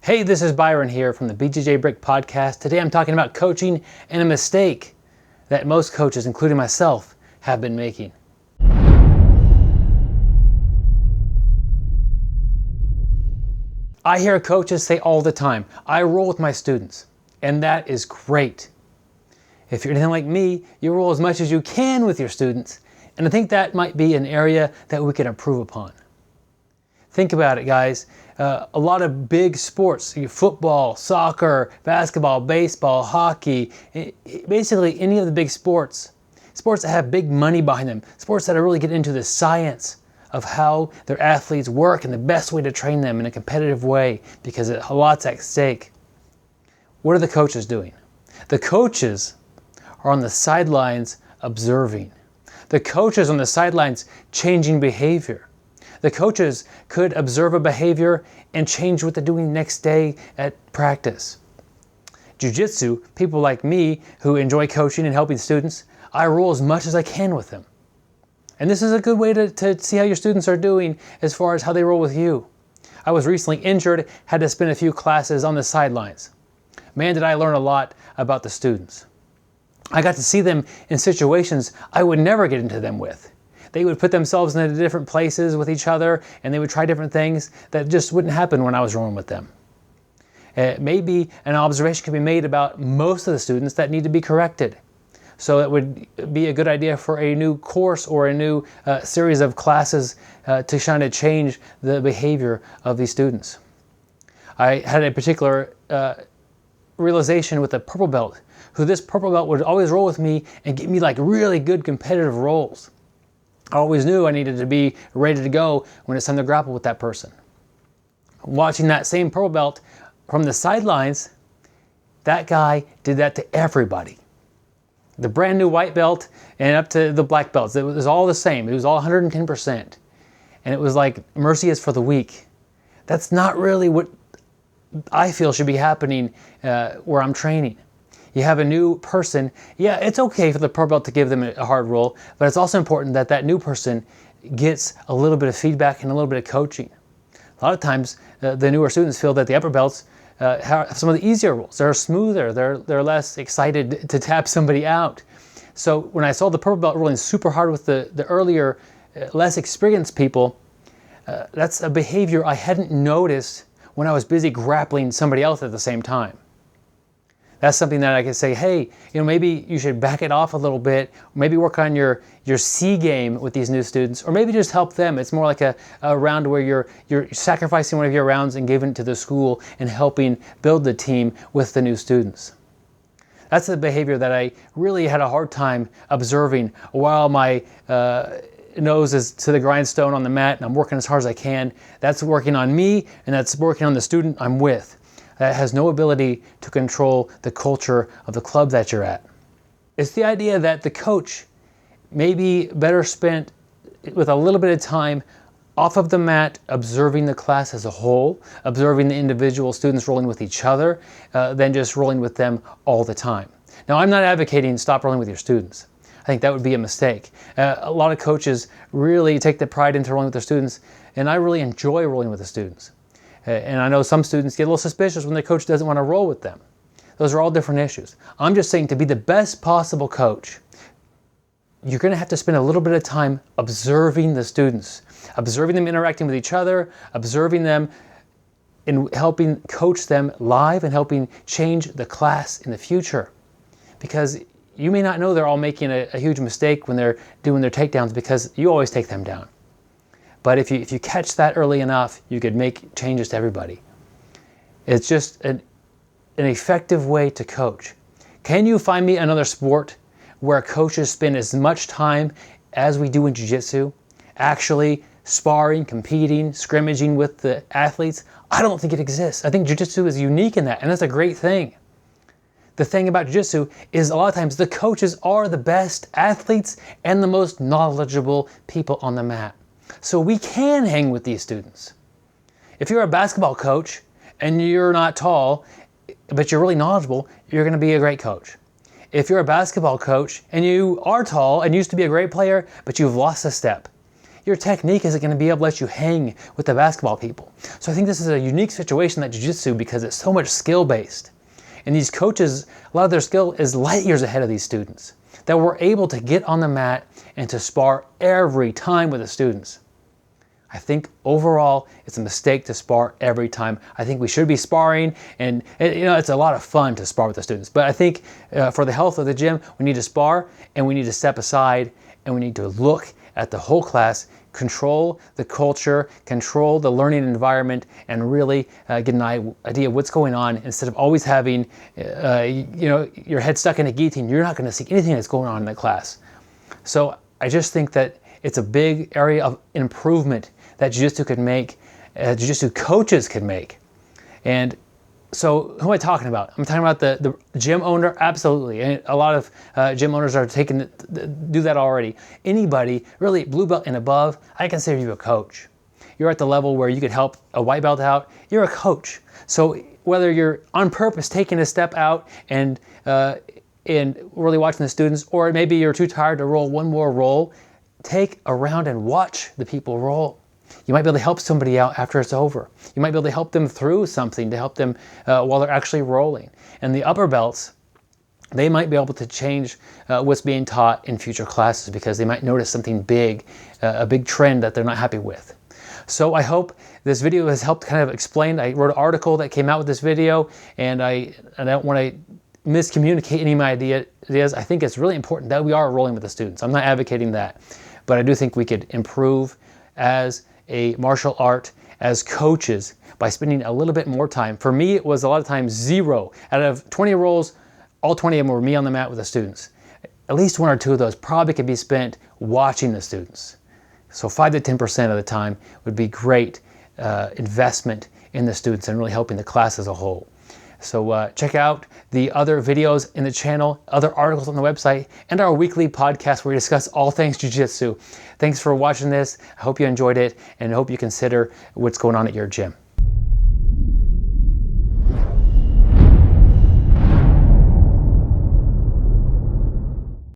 Hey, this is Byron here from the BJJ Brick Podcast. Today I'm talking about coaching and a mistake that most coaches, including myself, have been making. I hear coaches say all the time, I roll with my students, and that is great. If you're anything like me, you roll as much as you can with your students, and I think that might be an area that we can improve upon. Think about it, guys. A lot of big sports, football, soccer, basketball, baseball, hockey, basically any of the big sports that have big money behind them, sports that really get into the science of how their athletes work and the best way to train them in a competitive way because a lot's at stake. What are the coaches doing? The coaches are on the sidelines observing. The coaches on the sidelines changing behavior. The coaches could observe a behavior and change what they're doing next day at practice. Jiu-jitsu, people like me who enjoy coaching and helping students, I roll as much as I can with them. And this is a good way to see how your students are doing as far as how they roll with you. I was recently injured, had to spend a few classes on the sidelines. Man, did I learn a lot about the students. I got to see them in situations I would never get into them with. They would put themselves into different places with each other, and they would try different things that just wouldn't happen when I was rolling with them. Maybe an observation can be made about most of the students that need to be corrected. So it would be a good idea for a new course or a new series of classes to try to change the behavior of these students. I had a particular realization with a purple belt, who this purple belt would always roll with me and give me like really good competitive rolls. I always knew I needed to be ready to go when it's time to grapple with that person. Watching that same purple belt from the sidelines, that guy did that to everybody. The brand new white belt and up to the black belts, it was all the same. It was all 110%. And it was like mercy is for the weak. That's not really what I feel should be happening where I'm training. You have a new person, yeah, it's okay for the purple belt to give them a hard roll, but it's also important that that new person gets a little bit of feedback and a little bit of coaching. A lot of times, the newer students feel that the upper belts have some of the easier rolls. They're smoother, they're less excited to tap somebody out. So when I saw the purple belt rolling super hard with the earlier, less experienced people, that's a behavior I hadn't noticed when I was busy grappling somebody else at the same time. That's something that I could say, hey, maybe you should back it off a little bit, maybe work on your C game with these new students, or maybe just help them. It's more like a round where you're sacrificing one of your rounds and giving it to the school and helping build the team with the new students. That's the behavior that I really had a hard time observing while my nose is to the grindstone on the mat and I'm working as hard as I can. That's working on me and that's working on the student I'm with. That has no ability to control the culture of the club that you're at. It's the idea that the coach may be better spent with a little bit of time off of the mat, observing the class as a whole, observing the individual students rolling with each other, than just rolling with them all the time. Now, I'm not advocating stop rolling with your students. I think that would be a mistake. A lot of coaches really take the pride into rolling with their students, and I really enjoy rolling with the students. And I know some students get a little suspicious when their coach doesn't want to roll with them. Those are all different issues. I'm just saying to be the best possible coach, you're going to have to spend a little bit of time observing the students, observing them interacting with each other, observing them and helping coach them live and helping change the class in the future. Because you may not know they're all making a huge mistake when they're doing their takedowns because you always take them down. But if you catch that early enough, you could make changes to everybody. It's just an effective way to coach. Can you find me another sport where coaches spend as much time as we do in jiu-jitsu, actually sparring, competing, scrimmaging with the athletes? I don't think it exists. I think jiu-jitsu is unique in that, and that's a great thing. The thing about jiu-jitsu is a lot of times the coaches are the best athletes and the most knowledgeable people on the mat. So we can hang with these students. If you're a basketball coach and you're not tall, but you're really knowledgeable, you're going to be a great coach. If you're a basketball coach and you are tall and used to be a great player, but you've lost a step, your technique isn't going to be able to let you hang with the basketball people. So I think this is a unique situation that jiu-jitsu, because it's so much skill-based. And these coaches, a lot of their skill is light years ahead of these students, that we're able to get on the mat and to spar every time with the students. I think overall it's a mistake to spar every time. I think we should be sparring, and it's a lot of fun to spar with the students. But I think for the health of the gym, we need to spar, and we need to step aside, and we need to look at the whole class, control the culture, control the learning environment, and really get an idea of what's going on, instead of always having your head stuck in a guillotine. You're not going to see anything that's going on in the class. So I just think that it's a big area of improvement that jiu-jitsu could make, jiu-jitsu coaches could make. And so who am I talking about? I'm talking about the gym owner, absolutely. And a lot of gym owners are do that already. Anybody, really blue belt and above, I consider you a coach. You're at the level where you could help a white belt out, you're a coach. So whether you're on purpose taking a step out and really watching the students, or maybe you're too tired to roll one more roll, take a round and watch the people roll. You might be able to help somebody out after it's over. You might be able to help them through something, to help them while they're actually rolling. And the upper belts, they might be able to change what's being taught in future classes, because they might notice something big, a big trend that they're not happy with. So I hope this video has helped kind of explain. I wrote an article that came out with this video, and I don't want to miscommunicate any of my ideas. I think it's really important that we are rolling with the students. I'm not advocating that, but I do think we could improve as a martial art, as coaches, by spending a little bit more time. For me, it was a lot of times 0. Out of 20 rolls, all 20 of them were me on the mat with the students. At least 1 or 2 of those probably could be spent watching the students. So 5 to 10% of the time would be great investment in the students and really helping the class as a whole. So check out the other videos in the channel, other articles on the website, and our weekly podcast where we discuss all things jiu-jitsu. Thanks for watching this. I hope you enjoyed it, and I hope you consider what's going on at your gym.